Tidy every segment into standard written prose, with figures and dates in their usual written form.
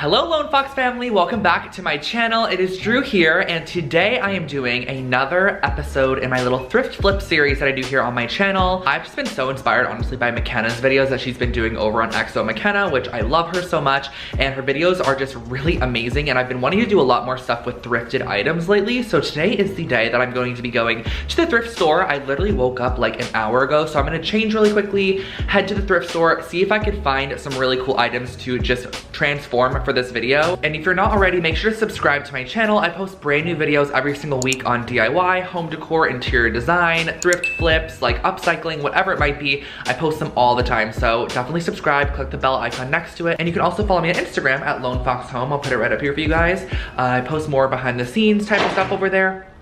Hello Lone Fox family, welcome back to my channel. It is Drew here, and today I am doing another episode in my little thrift flip series that I do here on my channel. I've just been so inspired honestly by McKenna's videos that she's been doing over on XO McKenna, which I love her so much, and her videos are just really amazing, and I've been wanting to do a lot more stuff with thrifted items lately. So today is the day that I'm going to be going to the thrift store. I literally woke up like an hour ago, so I'm gonna change really quickly, head to the thrift store, see if I can find some really cool items to just transform for this video. And if you're not already, make sure to subscribe to my channel. I post brand new videos every single week on DIY, home decor, interior design, thrift flips, like upcycling, whatever it might be. I post them all the time, so definitely subscribe, click the bell icon next to it. And you can also follow me on Instagram at Lone Fox Home. I'll put it right up here for you guys. I post more behind the scenes type of stuff over there.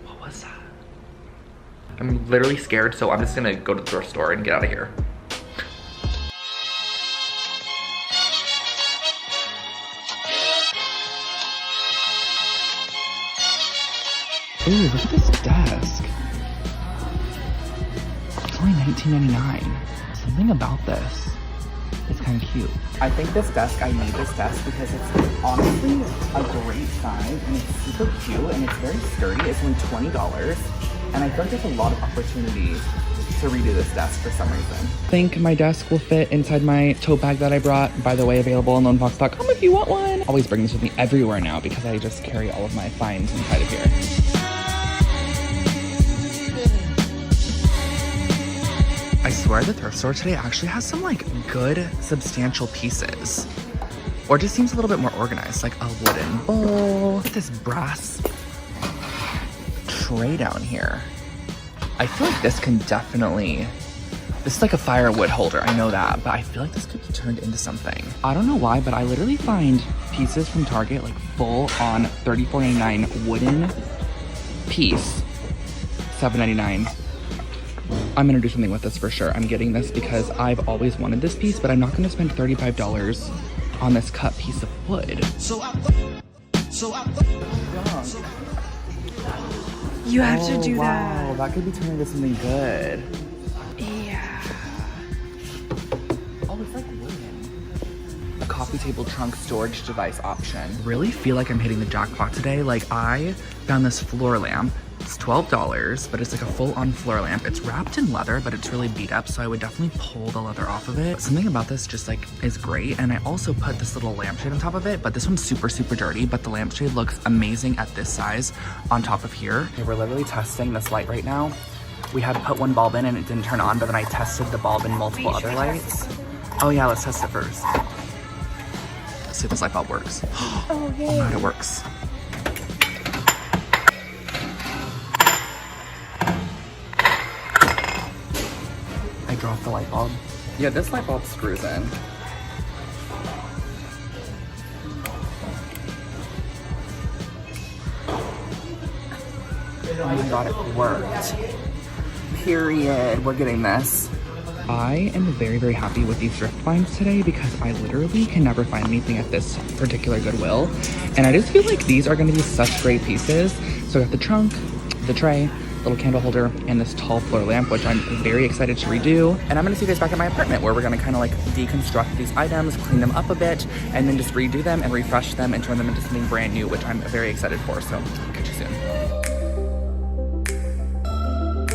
What was that? I'm literally scared, so I'm just gonna go to the thrift store and get out of here. Ooh, look at this desk. It's only $19.99. Something about this is kind of cute. I think this desk, I need this desk because it's honestly a great size and it's super cute and it's very sturdy. It's only $20 and I feel like there's a lot of opportunities to redo this desk for some reason. I think my desk will fit inside my tote bag that I brought. By the way, available on lonefox.com if you want one. I always bring this with me everywhere now because I just carry all of my finds inside of here. I swear the thrift store today actually has some like good substantial pieces. Or it just seems a little bit more organized, like a wooden bowl. Look at this brass tray down here. I feel like this can definitely, this is like a firewood holder, I know that, but I feel like this could be turned into something. I don't know why, but I literally find pieces from Target like full on $34.99 wooden piece, $7.99. I'm gonna do something with this for sure. I'm getting this because I've always wanted this piece, but I'm not gonna spend $35 on this cut piece of wood. You have to do that. Wow, that could be turned into something good. Yeah. Oh, it's like wooden. A coffee table trunk storage device option. Really feel like I'm hitting the jackpot today. Like I found this floor lamp. It's $12, but it's like a full-on floor lamp. It's wrapped in leather, but it's really beat up, so I would definitely pull the leather off of it. Something about this just like is great, and I also put this little lampshade on top of it, but this one's super, super dirty, but the lampshade looks amazing at this size on top of here. Okay, we're literally testing this light right now. We had put one bulb in and it didn't turn on, but then I tested the bulb in multiple other lights. Oh yeah, let's test it first. Let's see if this light bulb works. Oh my God, it works. I dropped the light bulb. Yeah, this light bulb screws in. Oh my God, it worked. Period. We're getting this. I am very, very happy with these thrift finds today because I literally can never find anything at this particular Goodwill. And I just feel like these are gonna be such great pieces. So I got the trunk, the tray, little candle holder, and this tall floor lamp, which I'm very excited to redo. And I'm gonna see you guys back at my apartment where we're gonna kind of like deconstruct these items, clean them up a bit, and then just redo them and refresh them and turn them into something brand new, which I'm very excited for. So catch you soon.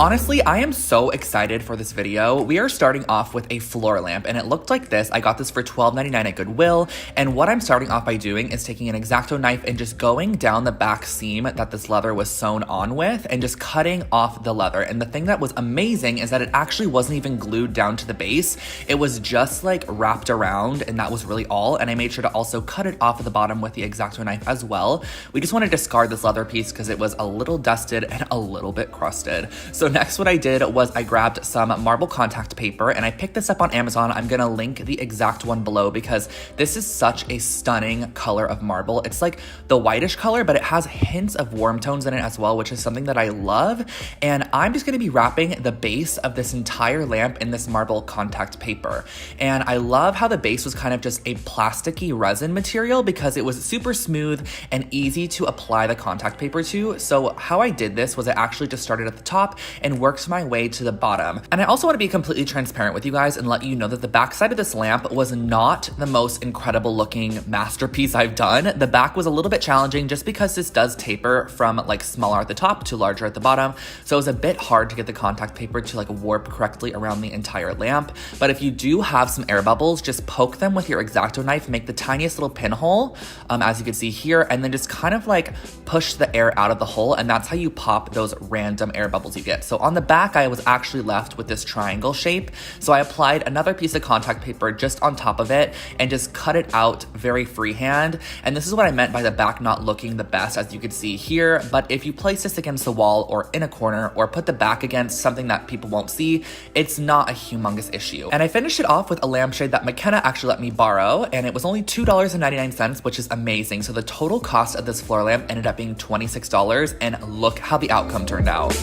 Honestly, I am so excited for this video. We are starting off with a floor lamp and it looked like this. I got this for $12.99 at Goodwill. And what I'm starting off by doing is taking an X-Acto knife and just going down the back seam that this leather was sewn on with and just cutting off the leather. And the thing that was amazing is that it actually wasn't even glued down to the base. It was just like wrapped around and that was really all. And I made sure to also cut it off at the bottom with the X-Acto knife as well. We just want to discard this leather piece because it was a little dusted and a little bit crusted. So next what I did was I grabbed some marble contact paper and I picked this up on Amazon. I'm gonna link the exact one below because this is such a stunning color of marble. It's like the whitish color, but it has hints of warm tones in it as well, which is something that I love. And I'm just gonna be wrapping the base of this entire lamp in this marble contact paper. And I love how the base was kind of just a plasticky resin material because it was super smooth and easy to apply the contact paper to. So how I did this was I actually just started at the top and worked my way to the bottom. And I also want to be completely transparent with you guys and let you know that the back side of this lamp was not the most incredible looking masterpiece I've done. The back was a little bit challenging just because this does taper from like smaller at the top to larger at the bottom. So it was a bit hard to get the contact paper to like warp correctly around the entire lamp. But if you do have some air bubbles, just poke them with your X-Acto knife, make the tiniest little pinhole, as you can see here, and then just kind of like push the air out of the hole, and that's how you pop those random air bubbles you get. So on the back, I was actually left with this triangle shape. So I applied another piece of contact paper just on top of it and just cut it out very freehand. And this is what I meant by the back not looking the best, as you can see here. But if you place this against the wall or in a corner or put the back against something that people won't see, it's not a humongous issue. And I finished it off with a lampshade that McKenna actually let me borrow, and it was only $2.99, which is amazing. So the total cost of this floor lamp ended up being $26, and look how the outcome turned out.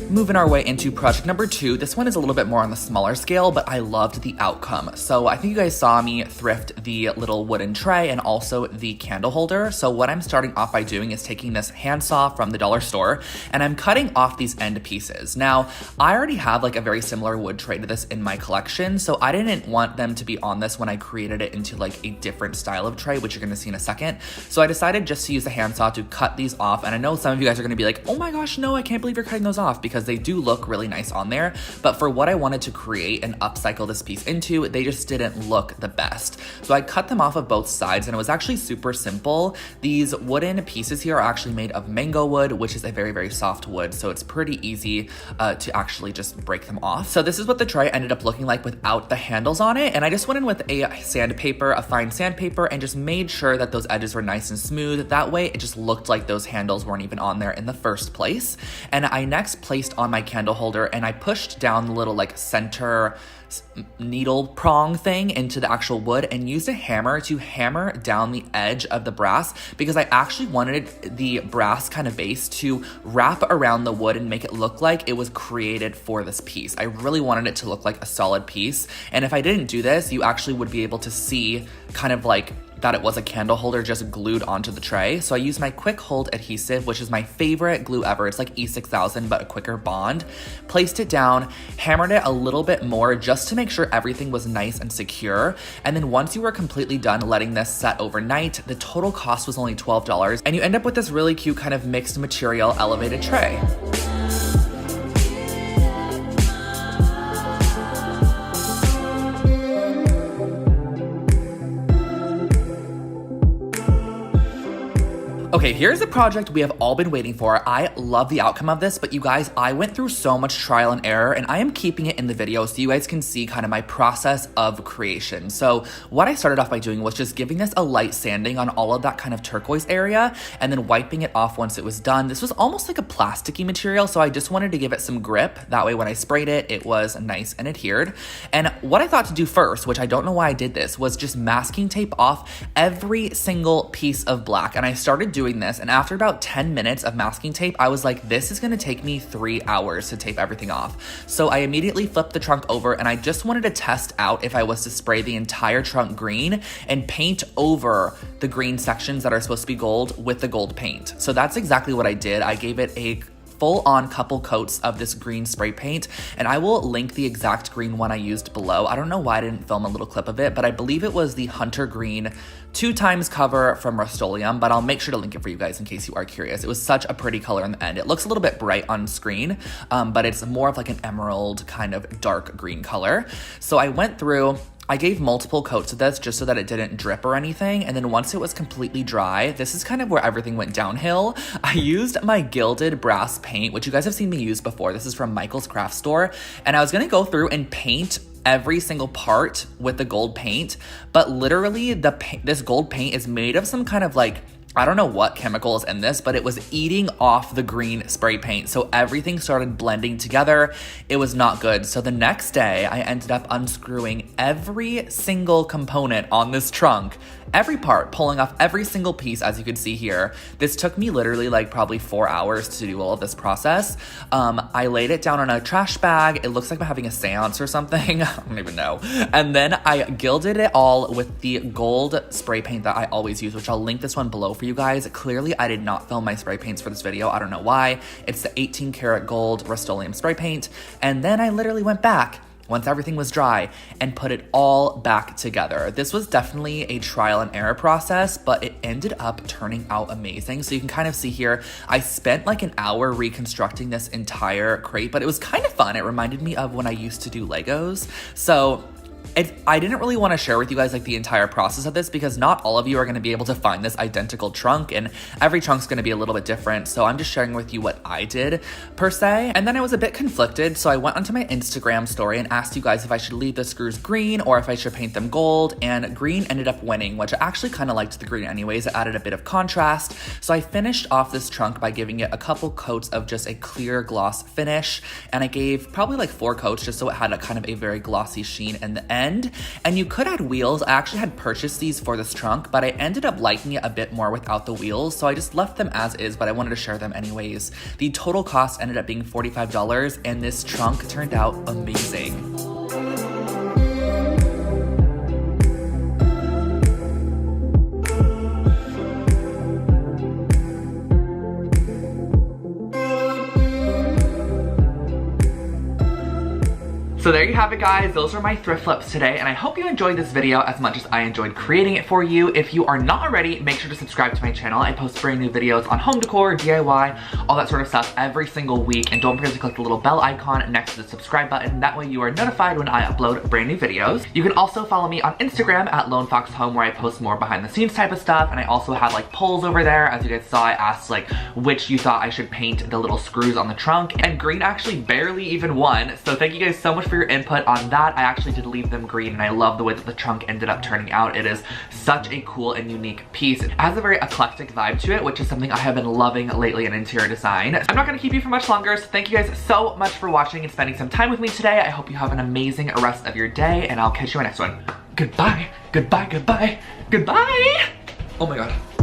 Moving our way into project number 2. This one is a little bit more on the smaller scale, but I loved the outcome. So I think you guys saw me thrift the little wooden tray and also the candle holder. So what I'm starting off by doing is taking this handsaw from the dollar store and I'm cutting off these end pieces. Now, I already have like a very similar wood tray to this in my collection, so I didn't want them to be on this when I created it into like a different style of tray, which you're gonna see in a second. So I decided just to use the handsaw to cut these off. And I know some of you guys are gonna be like, oh my gosh, no, I can't believe you're cutting those off, because they do look really nice on there. But for what I wanted to create and upcycle this piece into, they just didn't look the best. So I cut them off of both sides, and it was actually super simple. These wooden pieces here are actually made of mango wood, which is a very, very soft wood. So it's pretty easy to actually just break them off. So this is what the tray ended up looking like without the handles on it. And I just went in with a sandpaper, a fine sandpaper, and just made sure that those edges were nice and smooth. That way it just looked like those handles weren't even on there in the first place. And I next placed on my candle holder and I pushed down the little like center needle prong thing into the actual wood and used a hammer to hammer down the edge of the brass, because I actually wanted the brass kind of base to wrap around the wood and make it look like it was created for this piece. I really wanted it to look like a solid piece. And if I didn't do this, you actually would be able to see kind of like that it was a candle holder just glued onto the tray. So I used my quick hold adhesive, which is my favorite glue ever. It's like E6000, but a quicker bond. Placed it down, hammered it a little bit more just to make sure everything was nice and secure. And then once you were completely done letting this set overnight, the total cost was only $12. And you end up with this really cute kind of mixed material elevated tray. Okay, here's the project we have all been waiting for. I love the outcome of this, but you guys, I went through so much trial and error, and I am keeping it in the video so you guys can see kind of my process of creation. So what I started off by doing was just giving this a light sanding on all of that kind of turquoise area and then wiping it off once it was done. This was almost like a plasticky material, so I just wanted to give it some grip. That way when I sprayed it, it was nice and adhered. And what I thought to do first, which I don't know why I did this, was just masking tape off every single piece of black. And I started doing this, and after about 10 minutes of masking tape, I was like, this is gonna take me 3 hours to tape everything off. So I immediately flipped the trunk over, and I just wanted to test out if I was to spray the entire trunk green and paint over the green sections that are supposed to be gold with the gold paint. So that's exactly what I did. I gave it a full-on couple coats of this green spray paint, and I will link the exact green one I used below. I don't know why I didn't film a little clip of it, but I believe it was the Hunter Green 2x cover from Rust-Oleum, but I'll make sure to link it for you guys in case you are curious. It was such a pretty color in the end. It looks a little bit bright on screen, but it's more of like an emerald kind of dark green color. So I went through, I gave multiple coats of this just so that it didn't drip or anything. And then once it was completely dry, this is kind of where everything went downhill. I used my gilded brass paint, which you guys have seen me use before. This is from Michael's Craft Store. And I was gonna go through and paint every single part with the gold paint, but literally this gold paint is made of some kind of like I don't know what chemical is in this, but it was eating off the green spray paint. So everything started blending together. It was not good. So the next day I ended up unscrewing every single component on this trunk, every part, pulling off every single piece, as you can see here. This took me literally like probably 4 hours to do all of this process. I laid it down on a trash bag. It looks like I'm having a seance or something. I don't even know. And then I gilded it all with the gold spray paint that I always use, which I'll link this one below for you guys. Clearly, I did not film my spray paints for this video. I don't know why. It's the 18 karat gold Rust-Oleum spray paint. And then I literally went back once everything was dry and put it all back together. This was definitely a trial and error process, but it ended up turning out amazing. So you can kind of see here, I spent like an hour reconstructing this entire crate, but it was kind of fun. It reminded me of when I used to do Legos. So I didn't really want to share with you guys like the entire process of this because not all of you are going to be able to find this identical trunk, and every trunk's going to be a little bit different. So I'm just sharing with you what I did per se. And then I was a bit conflicted. So I went onto my Instagram story and asked you guys if I should leave the screws green or if I should paint them gold, and green ended up winning, which I actually kind of liked the green anyways. It added a bit of contrast. So I finished off this trunk by giving it a couple coats of just a clear gloss finish. And I gave probably like 4 coats just so it had a kind of a very glossy sheen in the end. And you could add wheels. I actually had purchased these for this trunk, but I ended up liking it a bit more without the wheels, so I just left them as is, but I wanted to share them anyways. The total cost ended up being $45, and this trunk turned out amazing. So there you have it, guys. Those are my thrift flips today, and I hope you enjoyed this video as much as I enjoyed creating it for you. If you are not already, make sure to subscribe to my channel. I post brand new videos on home decor, DIY, all that sort of stuff every single week, and don't forget to click the little bell icon next to the subscribe button. That way you are notified when I upload brand new videos. You can also follow me on Instagram at LoneFoxHome, where I post more behind the scenes type of stuff, and I also have like polls over there. As you guys saw, I asked like which you thought I should paint the little screws on the trunk, and green actually barely even won. So thank you guys so much for your input on that. I actually did leave them green, and I love the way that the trunk ended up turning out. It is such a cool and unique piece. It has a very eclectic vibe to it, which is something I have been loving lately in interior design. I'm not gonna keep you for much longer, so thank you guys so much for watching and spending some time with me today. I hope you have an amazing rest of your day, and I'll catch you in the next one. Goodbye, goodbye, goodbye, goodbye. Oh my God.